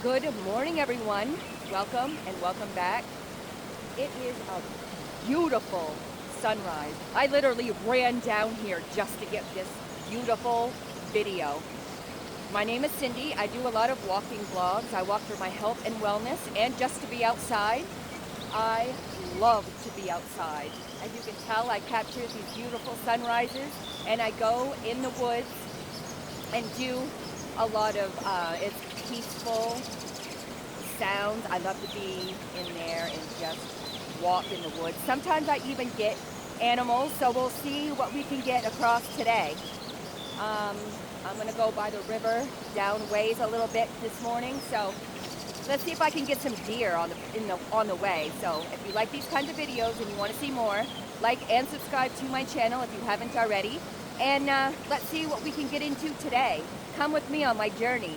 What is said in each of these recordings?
Good morning, everyone. Welcome and welcome back. It is a beautiful sunrise. I literally ran down here just to get this beautiful video. My name is Cindy. I do a lot of walking vlogs. I walk for my health and wellness and just to be outside. I love to be outside. As you can tell, I capture these beautiful sunrises and I go in the woods and do a lot of, it's peaceful sounds. I love to be in there and just walk in the woods. Sometimes I even get animals, so we'll see what we can get across today. I'm gonna go by the river down ways a little bit this morning, so let's see if I can get some deer on the way. So if you like these kinds of videos and you want to see more, like and subscribe to my channel if you haven't already. And let's see what we can get into today. Come with me on my journey.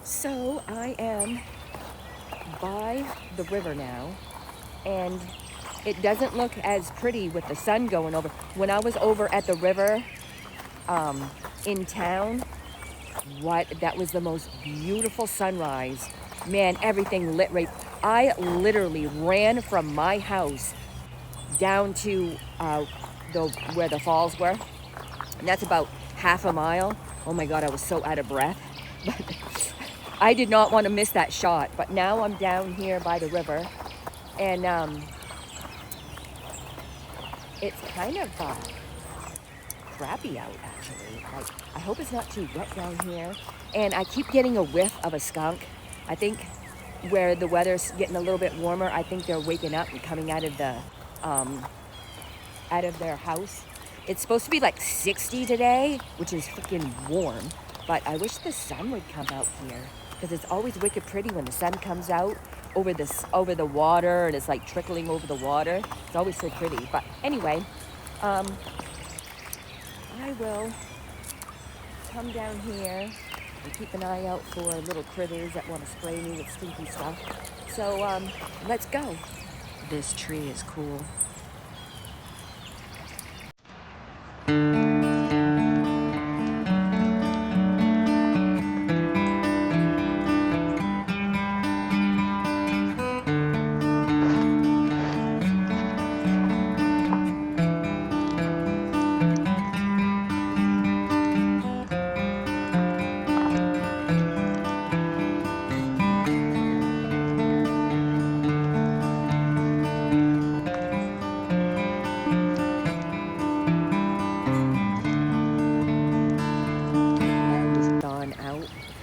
So I am by the river now, and it doesn't look as pretty with the sun going over. When I was over at the river in town, that was the most beautiful sunrise. Man, everything lit right. I literally ran from my house down to where the falls were, and that's about half a mile. Oh my God, I was so out of breath. I did not want to miss that shot, but now I'm down here by the river, and it's kind of crappy out, actually. Like, I hope it's not too wet down here, and I keep getting a whiff of a skunk. I think where the weather's getting a little bit warmer, I think they're waking up and coming out of their house. It's supposed to be like 60 today, which is freaking warm, but I wish the sun would come out here, because it's always wicked pretty when the sun comes out over the water, and it's like trickling over the water. It's always so pretty. But anyway, I will come down here and keep an eye out for little critters that want to spray me with stinky stuff. So let's go. This tree is cool.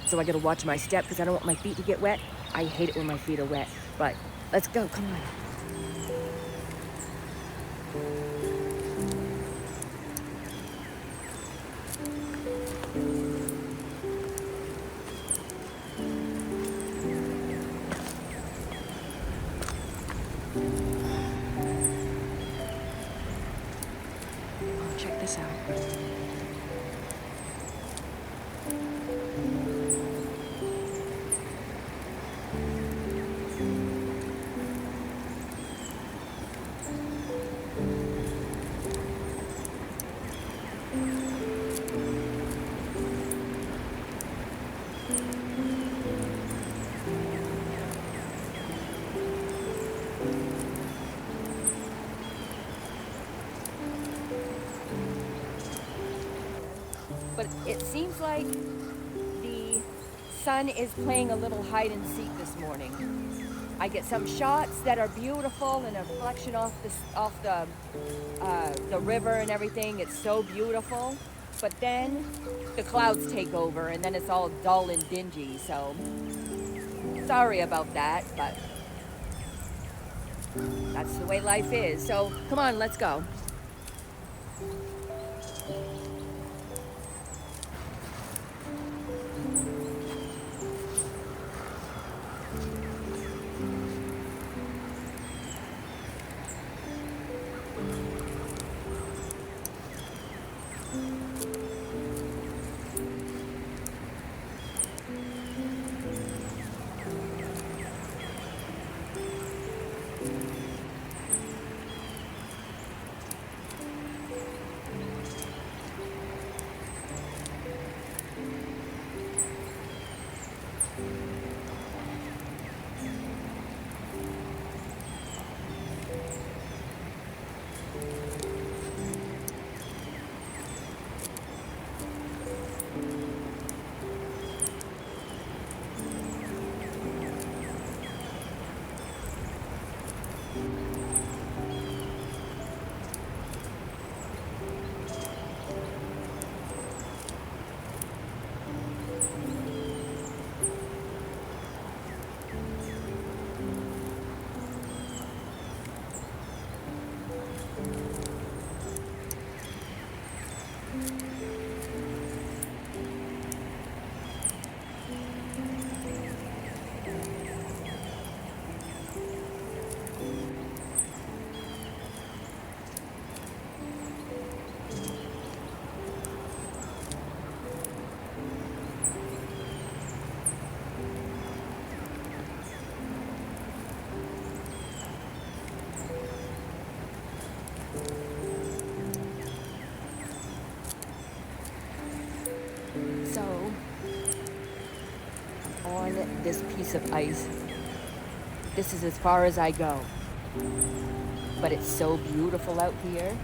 So I gotta watch my step because I don't want my feet to get wet. I hate it when my feet are wet, but let's go, come on. Oh, check this out. But it seems like the sun is playing a little hide and seek this morning. I get some shots that are beautiful and a reflection off the river and everything. It's so beautiful. But then the clouds take over and then it's all dull and dingy. So sorry about that, but that's the way life is. So come on, let's go. So, on this piece of ice, this is as far as I go. But it's so beautiful out here.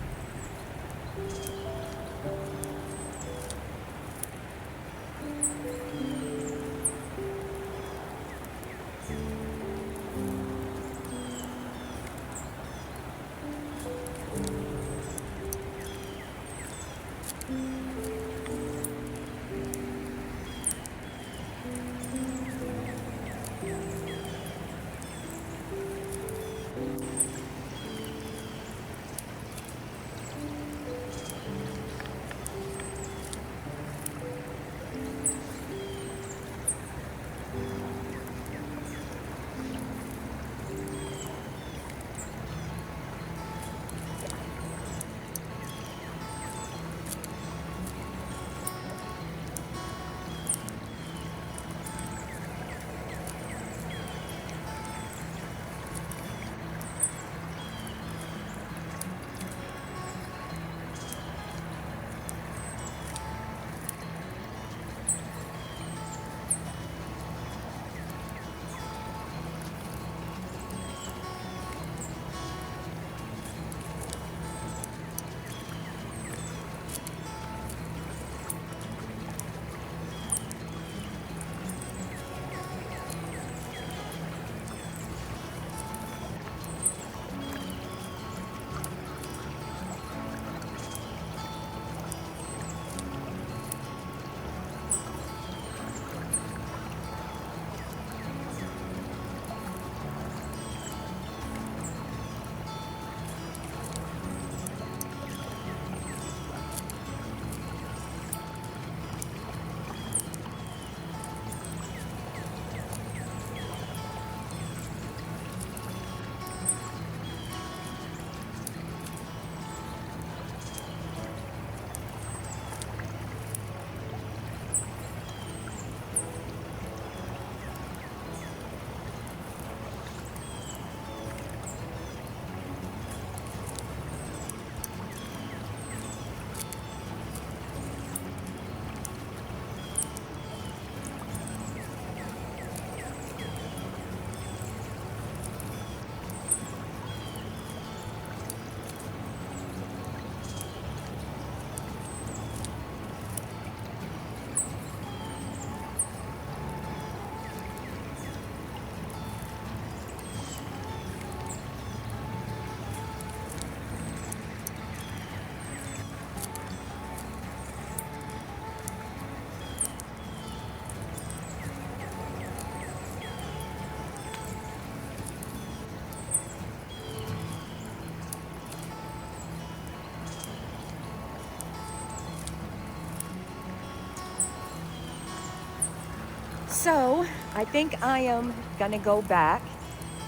So I think I am gonna go back.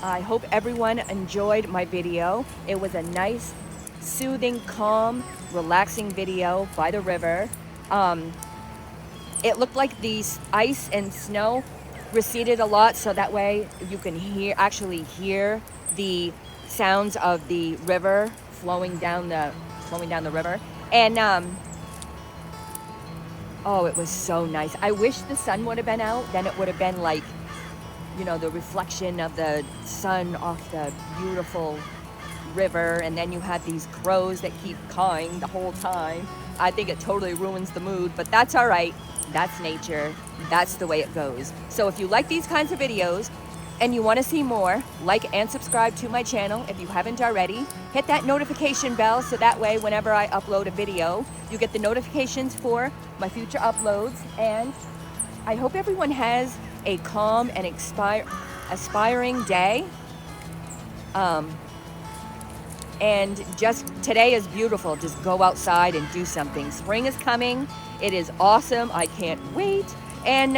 I hope everyone enjoyed my video. It was a nice, soothing, calm, relaxing video by the river. It looked like the ice and snow receded a lot, so that way you can actually hear the sounds of the river flowing down the river. And oh, it was so nice. I wish the sun would have been out. Then it would have been like, you know, the reflection of the sun off the beautiful river, and then you have these crows that keep cawing the whole time. I think it totally ruins the mood, but that's all right. That's nature. That's the way it goes. So if you like these kinds of videos and you want to see more, like and subscribe to my channel if you haven't already. Hit that notification bell so that way whenever I upload a video, you get the notifications for my future uploads. And I hope everyone has a calm and aspiring day. And just today is beautiful. Just go outside and do something. Spring is coming. It is awesome. I can't wait. And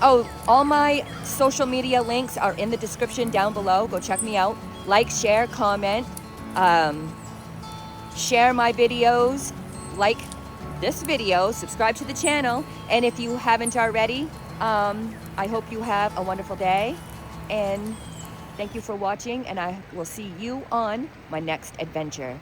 oh, all my social media links are in the description down below. Go check me out. Like, share, comment, share my videos, like this video, subscribe to the channel. And if you haven't already, I hope you have a wonderful day. And thank you for watching, and I will see you on my next adventure.